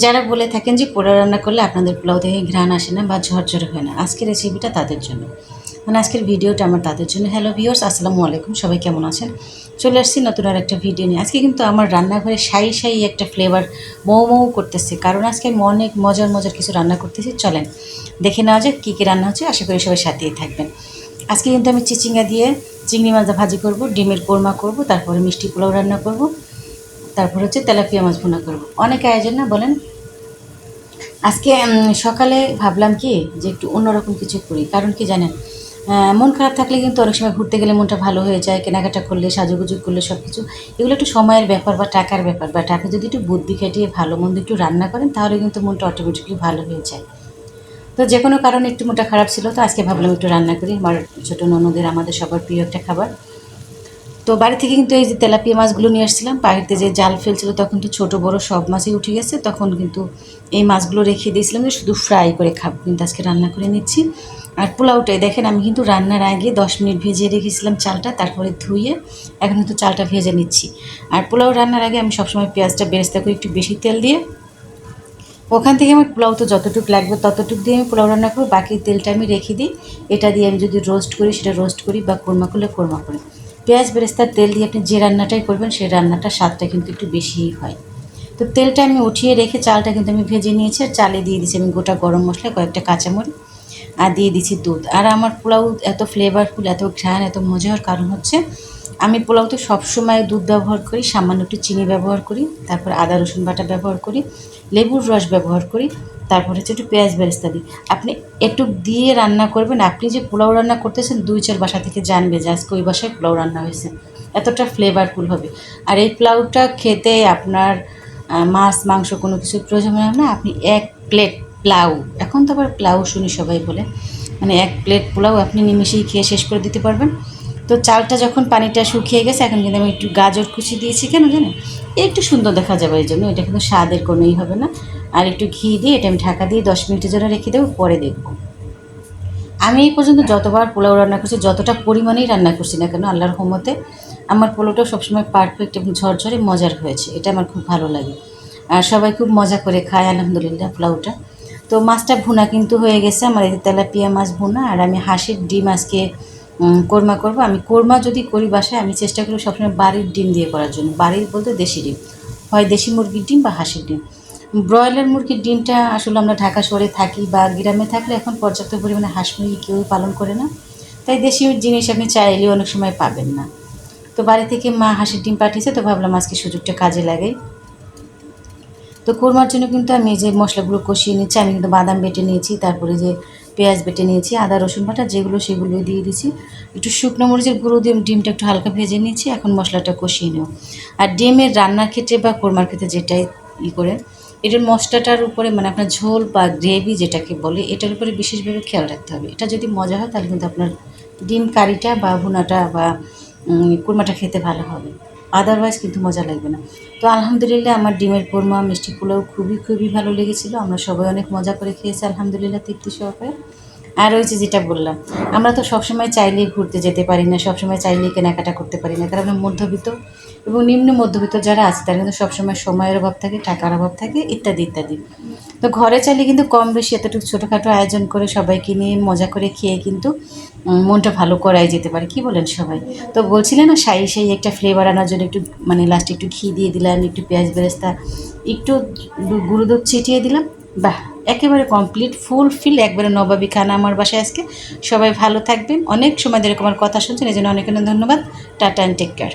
যারা বলে থাকেন যে পোলাও রান্না করলে আপনাদের পোলাও থেকে ঘ্রাণ আসে না বা ঝরঝরে হয় না, আজকের রেসিপিটা তাদের জন্য, মানে আজকের ভিডিওটা আমার তাদের জন্য। হ্যালো ভিউয়ার্স, আসসালামু আলাইকুম, সবাই কেমন আছেন? চলে আসছি নতুন আর একটা ভিডিও নিয়ে। আজকে কিন্তু আমার রান্নাঘরে সাই একটা ফ্লেভার মৌ মৌ করতেছে, কারণ আজকে আমি অনেক মজার মজার কিছু রান্না করতেছি। চলেন দেখে নেওয়া যাক কী কী রান্না হচ্ছে। আশা করি সবাই সাথেই থাকবেন। আজকে কিন্তু আমি চিচিঙ্গা দিয়ে চিংড়ি মাছ ভাজি করব, ডিমের কোরমা করব, তারপরে মিষ্টি পোলাও রান্না করব, তারপর হচ্ছে তেলাপিয়া মাছ ভুনা করব। অনেক আয়োজন না বলেন? আজকে সকালে ভাবলাম কি যে একটু অন্যরকম কিছু করি, কারণ কি জানেন, মন খারাপ থাকলে কিন্তু অনেক সময় ঘুরতে গেলে মনটা ভালো হয়ে যায়, কেনাকাটা করলে, সাজুগুজু করলে, সব কিছু এগুলো একটু সময়ের ব্যাপার বা টাকার ব্যাপার, বাট আপনি যদি একটু বুদ্ধি খাটিয়ে ভালো মন্দ একটু রান্না করেন তাহলে কিন্তু মনটা অটোমেটিকলি ভালো হয়ে যায়। তো যে কোনো কারণে একটু মনটা খারাপ ছিল, তো আজকে ভাবলাম একটু রান্না করি। আমার ছোটো ননদের, আমাদের সবার প্রিয় একটা খাবার। তো বাড়ি থেকে কিন্তু এই যে তেলাপিয়া মাছগুলো নিয়ে আসছিলাম, বাড়িতে যে জাল ফেলছিল তখন তো ছোটো বড় সব মাছই উঠে গেছে, তখন কিন্তু এই মাছগুলো রেখে দিয়েছিলাম যে শুধু ফ্রাই করে খাবো, কিন্তু আজকে রান্না করে নিচ্ছি। আর পোলাওটাই দেখেন, আমি কিন্তু রান্নার আগে 10 মিনিট ভিজিয়ে রেখেছিলাম চালটা, তারপরে ধুয়ে এখন কিন্তু চালটা ভেজে নিচ্ছি। আর পোলাও রান্নার আগে আমি সবসময় পেঁয়াজটা বেরেস্তা করে একটু বেশি তেল দিয়ে, ওখান থেকে আমার পোলাও তো যতটুকু লাগবে ততটুকু দিয়ে আমি পোলাও রান্না করবো, বাকি তেলটা আমি রেখে দিই। এটা দিয়ে আমি যদি রোস্ট করি সেটা রোস্ট করি, বা কোরমা করলে কোরমা করি। পেঁয়াজ বেরেস্তার তেল দিয়ে আপনি যে রান্নাটাই করবেন সেই রান্নাটার স্বাদটা কিন্তু একটু বেশিই হয়। তো তেলটা আমি উঠিয়ে রেখে চালটা কিন্তু আমি ভেজে নিয়েছি, আর চালে দিয়ে দিচ্ছি আমি গোটা গরম মশলা, কয়েকটা কাঁচামরিচ, আর দিয়ে দিচ্ছি দুধ। আর আমার পোলাও এত ফ্লেভারফুল, এত ঘ্রাণ, এত মজা হওয়ার কারণ হচ্ছে আমি পোলাওতে সবসময় দুধ ব্যবহার করি, সামান্য একটু চিনি ব্যবহার করি, তারপর আদা রসুন বাটা ব্যবহার করি, লেবুর রস ব্যবহার করি, তারপর হচ্ছে একটু পেঁয়াজ বেরেস্তা দিই। আপনি একটু দিয়ে রান্না করবেন, আপনি যে পোলাও রান্না করতেছেন 2-4 বাসা থেকে জানবে যে আজকে ওই বাসায় পোলাও রান্না হয়েছে, এতটা ফ্লেভারফুল হবে। আর এই পোলাওটা খেতে আপনার মাছ মাংস কোনো কিছুর প্রয়োজন হয় না। আপনি 1 প্লেট পোলাও, এখন তো আবার পোলাও শুনি সবাই বলে, মানে 1 প্লেট পোলাও আপনি নিমিশেই খেয়ে শেষ করে দিতে পারবেন। তো চালটা যখন পানিটা শুকিয়ে গেছে, এখন কিন্তু আমি একটু গাজর কুচি দিয়েছি, কেন জানেন? একটু সুন্দর দেখা যাবে এই জন্য, এটা কিন্তু স্বাদের কোনোই হবে না। আর একটু ঘি দিয়ে এটা আমি ঢাকা দিয়ে 10 মিনিটের জন্য রেখে দেবো, পরে দেখব। আমি এই পর্যন্ত যতবার পোলাও রান্না করছি, যতটা পরিমাণেই রান্না করছি না কেন, আল্লাহর রহমতে আমার পোলাওটাও সবসময় পারফেক্ট এবং ঝরঝরে মজার হয়েছে। এটা আমার খুব ভালো লাগে, আর সবাই খুব মজা করে খায় আলহামদুলিল্লাহ পোলাওটা। তো মাছটা ভুনা কিন্তু হয়ে গেছে আমার, এই তেলাপিয়া মাছ ভুনা। আর আমি হাঁসের ডিম আজকে কোরমা করব। আমি কোরমা যদি করি বাসায়, আমি চেষ্টা করি সবসময় বাড়ির ডিম দিয়ে করার জন্য। বাড়ির বলতে দেশি ডিম, হয় দেশি মুরগির ডিম বা হাঁসের ডিম। ব্রয়লার মুরগির ডিমটা আসলে আমরা ঢাকা শহরে থাকি বা গ্রামে থাকলে এখন পর্যাপ্ত পরিমাণে হাঁস মুরগি কেউ পালন করে না, তাই দেশি জিনিস আপনি চাইলেও অনেক সময় পাবেন না। তো বাড়ি থেকে মা হাঁসের ডিম পাঠিয়েছে, তো ভাবলাম আজকে সুযোগটা কাজে লাগাই। তো কোরমার জন্য কিন্তু আমি যে মশলাগুলো কষিয়ে নিচ্ছি, আমি কিন্তু বাদাম বেটে নিয়েছি, তারপরে যে পেঁয়াজ বেটে নিয়েছি, আদা রসুন বাটা যেগুলো সেগুলো দিয়ে দিয়েছি, একটু শুকনো মরিচের গুঁড়ো দিয়ে ডিমটা একটু হালকা ভেজে নিয়েছি। এখন মশলাটা কষিয়ে নেব। আর ডিমের রান্নার ক্ষেত্রে বা কোরমার ক্ষেত্রে যেটাই করে, এটার মশলাটার উপরে, মানে আপনার ঝোল বা গ্রেভি যেটাকে বলে, এটার উপরে বিশেষভাবে খেয়াল রাখতে হবে। এটা যদি মজা হয় তাহলে কিন্তু আপনার ডিম কারিটা বা ভুনাটা বা কোরমাটা খেতে ভালো হবে, আদারওয়াইজ কিন্তু মজা লাগবে না। তো আলহামদুলিল্লাহ আমার ডিমের কোরমা মিষ্টি পোলাও খুবই ভালো লেগেছিলো। আমরা সবাই অনেক মজা করে খেয়েছি আলহামদুলিল্লাহ, তৃপ্তি সহকারে। আর ওই যে যেটা বললাম, আমরা তো সবসময় চাইলেই ঘুরতে যেতে পারি না, সবসময় চাইলেই কেনাকাটা করতে পারি না, কারণ মধ্যবিত্ত এবং নিম্ন মধ্যবিত্ত যারা আছে তারা কিন্তু সবসময় সময়ের অভাব থাকে, টাকার অভাব থাকে, ইত্যাদি ইত্যাদি। তো ঘরে চাইলে কিন্তু কম বেশি এতটুকু ছোটোখাটো আয়োজন করে সবাইকে নিয়ে মজা করে খেয়ে কিন্তু মনটা ভালো করাই যেতে পারে, কি বলেন সবাই? তো বলছিলেন না, সেই একটা ফ্লেভার আনার জন্য একটু, মানে লাস্টে একটু ঘি দিয়ে দিলাম, একটু পেঁয়াজ বেরেস্তা, একটু গুঁড়ো দুধ ছিটিয়ে দিলাম, বাহ, একেবারে কমপ্লিট ফুলফিল একবারে নবাবী খানা আমার বাসায় আজকে। সবাই ভালো থাকবেন, অনেক সময় ধরে আমার কথা শুনছেন, এই জন্য অনেক অনেক ধন্যবাদ। Tata and take care.